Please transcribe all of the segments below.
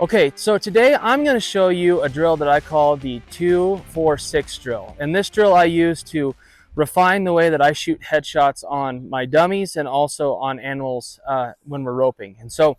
Okay, so today I'm going to show you a drill that I call the 2-4-6 drill. And this drill I use to refine the way that I shoot headshots on my dummies and also on animals when we're roping. And so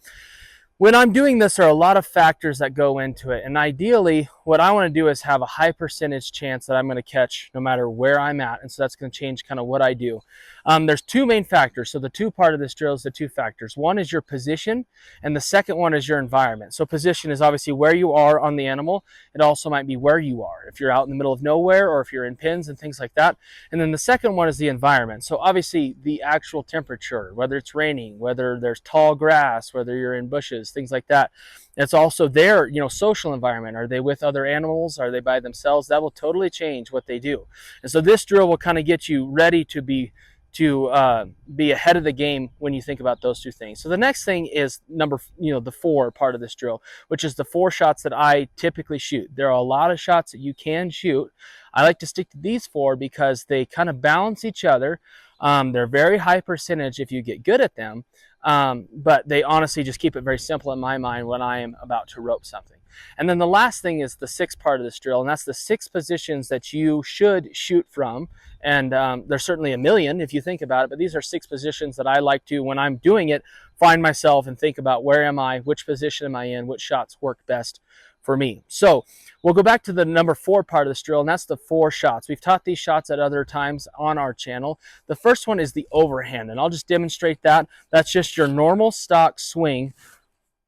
when I'm doing this, there are a lot of factors that go into it. And ideally, what I want to do is have a high percentage chance that I'm going to catch no matter where I'm at. And so that's going to change kind of what I do. There's two main factors. So the two part of this drill is the two factors. One is your position, and the second one is your environment. So position is obviously where you are on the animal. It also might be where you are, if you're out in the middle of nowhere or if you're in pins and things like that. And then the second one is the environment. So obviously the actual temperature, whether it's raining, whether there's tall grass, whether you're in bushes, things like that. It's also their, social environment. Are they with other animals? Are they by themselves? That will totally change what they do. And so this drill will kind of get you ready to be ahead of the game when you think about those two things. So the next thing is the 4 part of this drill, which is the 4 shots that I typically shoot. There are a lot of shots that you can shoot. I like to stick to these 4 because they kind of balance each other. They're very high percentage if you get good at them, but they honestly just keep it very simple in my mind when I am about to rope something. And then the last thing is the 6 part of this drill, and that's the 6 positions that you should shoot from. And there's certainly a million if you think about it, but these are 6 positions that I like to, when I'm doing it, find myself and think about where am I, which position am I in, which shots work best for me. So we'll go back to the number 4 part of this drill, and that's the 4 shots. We've taught these shots at other times on our channel. The first one is the overhand, and I'll just demonstrate that. That's just your normal stock swing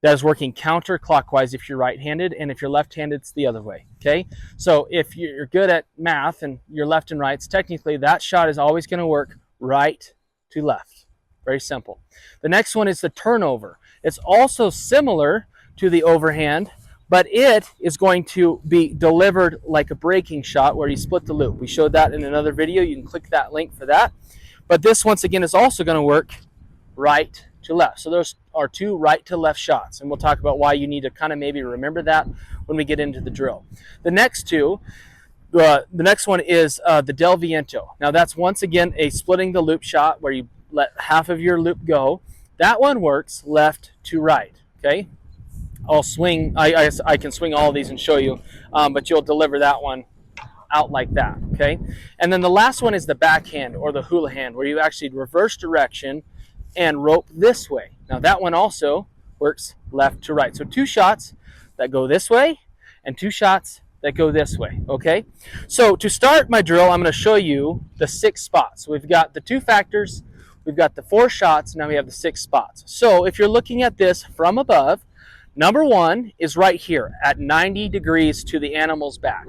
that is working counterclockwise if you're right-handed, and if you're left-handed, it's the other way, okay? So if you're good at math and you're left and rights, technically that shot is always gonna work right to left. Very simple. The next one is the turnover. It's also similar to the overhand, but it is going to be delivered like a breaking shot where you split the loop. We showed that in another video. You can click that link for that. But this, once again, is also gonna work right to left. So those are 2 right to left shots, and we'll talk about why you need to kind of maybe remember that when we get into the drill. The next one is the del Viento. Now that's once again a splitting the loop shot where you let half of your loop go. That one works left to right, okay? I'll swing, I can swing all of these and show you, but you'll deliver that one out like that, okay? And then the last one is the backhand or the hula hand, where you actually reverse direction and rope this way. Now that one also works left to right. So 2 shots that go this way and 2 shots that go this way, okay? So to start my drill, I'm going to show you the 6 spots. We've got the 2 factors, we've got the 4 shots, now we have the 6 spots. So if you're looking at this from above, number 1 is right here at 90 degrees to the animal's back.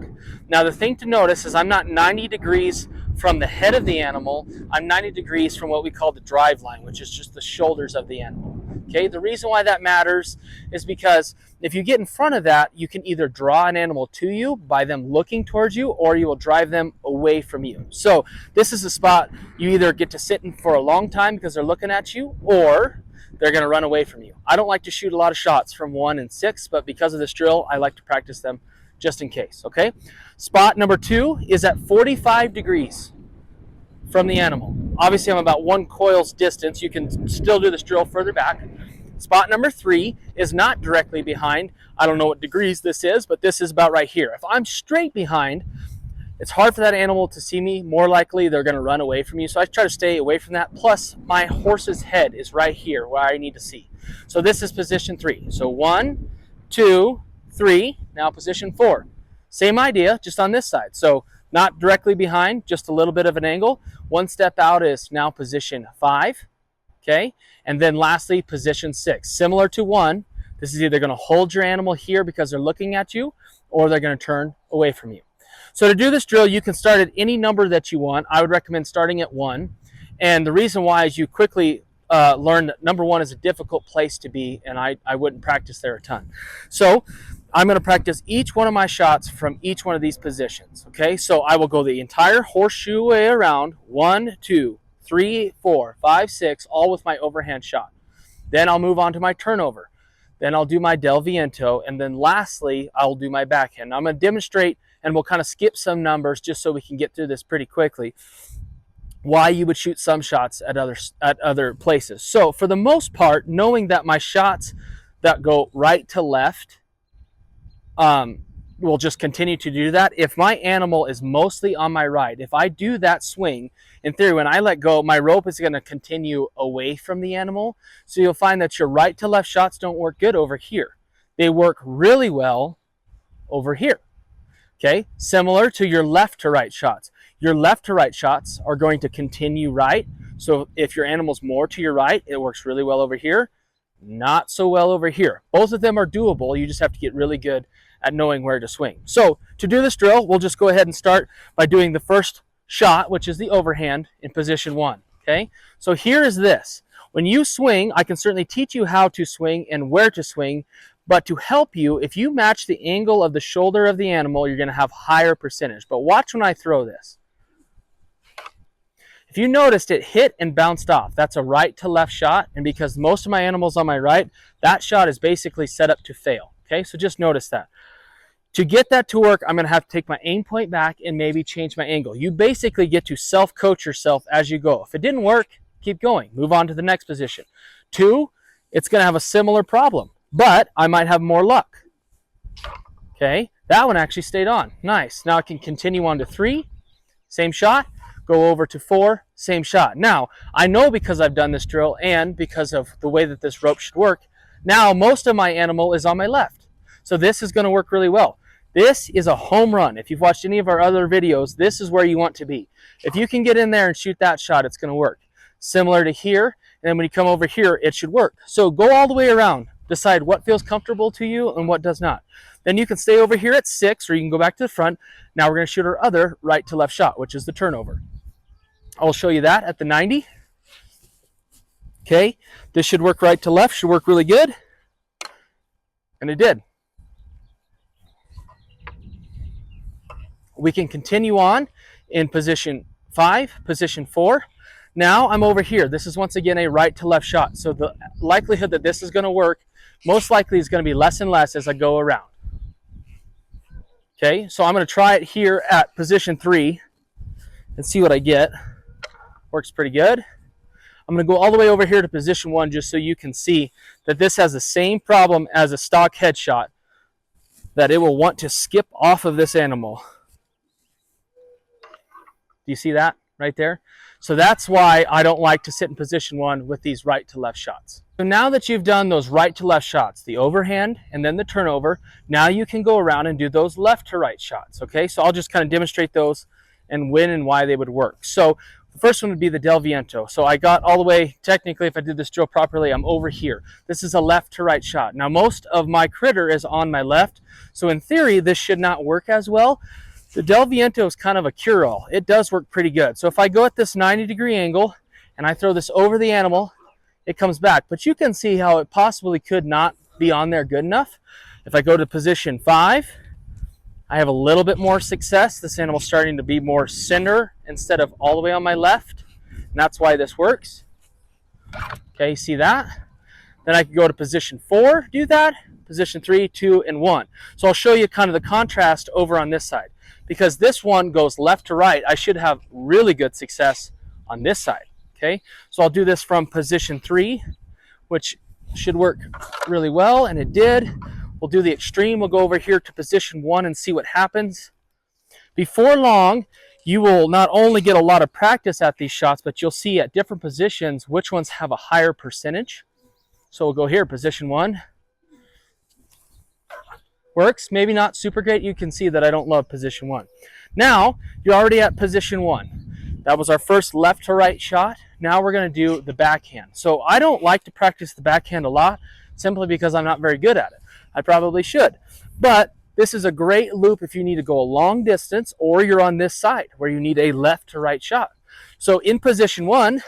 Now the thing to notice is I'm not 90 degrees from the head of the animal, I'm 90 degrees from what we call the drive line, which is just the shoulders of the animal. Okay, the reason why that matters is because if you get in front of that, you can either draw an animal to you by them looking towards you, or you will drive them away from you. So this is a spot you either get to sit in for a long time because they're looking at you, or they're going to run away from you. I don't like to shoot a lot of shots from 1 and 6, but because of this drill, I like to practice them just in case, okay? Spot number 2 is at 45 degrees from the animal. Obviously, I'm about 1 coil's distance. You can still do this drill further back. Spot number 3 is not directly behind. I don't know what degrees this is, but this is about right here. If I'm straight behind, it's hard for that animal to see me. More likely, they're going to run away from you. So I try to stay away from that. Plus, my horse's head is right here where I need to see. So this is position 3. So 1, 2, 3. Now position 4. Same idea, just on this side. So not directly behind, just a little bit of an angle. 1 step out is now position 5. Okay? And then lastly, position 6. Similar to 1, this is either going to hold your animal here because they're looking at you, or they're going to turn away from you. So to do this drill, you can start at any number that you want. I would recommend starting at 1. And the reason why is you quickly learn that number 1 is a difficult place to be, and I wouldn't practice there a ton. So I'm going to practice each one of my shots from each one of these positions. Okay, so I will go the entire horseshoe way around, 1, 2, 3, 4, 5, 6, all with my overhand shot. Then I'll move on to my turnover. Then I'll do my del Viento, and then lastly, I'll do my backhand. Now I'm going to demonstrate, and we'll kind of skip some numbers just so we can get through this pretty quickly, why you would shoot some shots at other places. So for the most part, knowing that my shots that go right to left will just continue to do that. If my animal is mostly on my right, if I do that swing, in theory, when I let go, my rope is going to continue away from the animal. So you'll find that your right to left shots don't work good over here. They work really well over here. Okay, similar to your left to right shots. Your left to right shots are going to continue right. So if your animal's more to your right, it works really well over here. Not so well over here. Both of them are doable. You just have to get really good at knowing where to swing. So to do this drill, we'll just go ahead and start by doing the first shot, which is the overhand in position 1. Okay, so here is this. When you swing, I can certainly teach you how to swing and where to swing, but to help you, if you match the angle of the shoulder of the animal, you're going to have higher percentage. But watch when I throw this. If you noticed, it hit and bounced off. That's a right to left shot, and because most of my animal's on my right, that shot is basically set up to fail. Okay, so just notice that. To get that to work, I'm going to have to take my aim point back and maybe change my angle. You basically get to self-coach yourself as you go. If it didn't work, keep going. Move on to the next position. 2, it's going to have a similar problem, but I might have more luck. Okay, that one actually stayed on. Nice. Now I can continue on to 3, same shot. Go over to 4, same shot. Now, I know because I've done this drill and because of the way that this rope should work, now most of my animal is on my left. So this is going to work really well. This is a home run. If you've watched any of our other videos, this is where you want to be. If you can get in there and shoot that shot, it's going to work. Similar to here, and then when you come over here, it should work. So go all the way around. Decide what feels comfortable to you and what does not. Then you can stay over here at 6, or you can go back to the front. Now we're going to shoot our other right to left shot, which is the turnover. I'll show you that at the 90. Okay, this should work right to left, should work really good. And it did. We can continue on in position 5, position 4. Now I'm over here. This is once again a right to left shot. So the likelihood that this is going to work most likely is going to be less and less as I go around. Okay, so I'm going to try it here at position 3 and see what I get. Works pretty good. I'm going to go all the way over here to position 1 just so you can see that this has the same problem as a stock headshot, that it will want to skip off of this animal. Do you see that right there? So that's why I don't like to sit in position 1 with these right to left shots. So now that you've done those right to left shots, the overhand and then the turnover, now you can go around and do those left to right shots. Okay, so I'll just kind of demonstrate those and when and why they would work. So the first one would be the Viento. So I got all the way, technically if I did this drill properly, I'm over here. This is a left to right shot. Now most of my critter is on my left, so in theory this should not work as well. The Viento is kind of a cure-all. It does work pretty good. So if I go at this 90-degree angle and I throw this over the animal, it comes back. But you can see how it possibly could not be on there good enough. If I go to position 5, I have a little bit more success. This animal's starting to be more center instead of all the way on my left. And that's why this works. Okay, you see that? Then I can go to position 4, do that. Position 3, 2, and 1. So I'll show you kind of the contrast over on this side. Because this one goes left to right, I should have really good success on this side. Okay, so I'll do this from position 3, which should work really well, and it did. We'll do the extreme. We'll go over here to position 1 and see what happens. Before long, you will not only get a lot of practice at these shots, but you'll see at different positions which ones have a higher percentage. So we'll go here, position 1. Works, maybe not super great. You can see that I don't love position 1. Now, you're already at position 1. That was our first left to right shot. Now we're going to do the backhand. So I don't like to practice the backhand a lot, simply because I'm not very good at it. I probably should. But this is a great loop if you need to go a long distance or you're on this side where you need a left to right shot. So in position 1,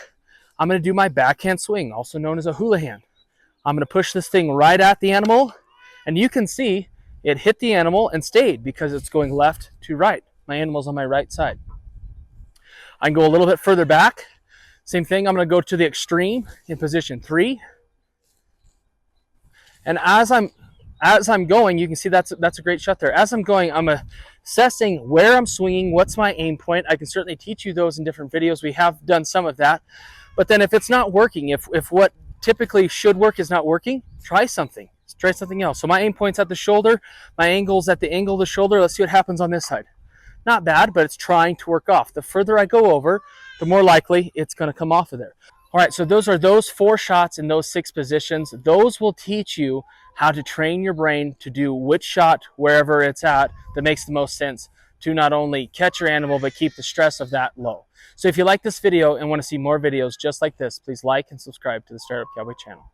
I'm going to do my backhand swing, also known as a hula hand. I'm going to push this thing right at the animal, and you can see it hit the animal and stayed because it's going left to right. My animal's on my right side. I can go a little bit further back. Same thing, I'm going to go to the extreme in position 3. And as I'm going, you can see that's a great shot there. As I'm going, I'm assessing where I'm swinging, what's my aim point. I can certainly teach you those in different videos. We have done some of that. But then if it's not working, if what typically should work is not working, try something. Let's try something else. So my aim point's at the shoulder. My angle's at the angle of the shoulder. Let's see what happens on this side. Not bad, but it's trying to work off. The further I go over, the more likely it's going to come off of there. All right, so those are those 4 shots in those 6 positions. Those will teach you how to train your brain to do which shot, wherever it's at, that makes the most sense to not only catch your animal, but keep the stress of that low. So if you like this video and want to see more videos just like this, please like and subscribe to the Startup Cowboy channel.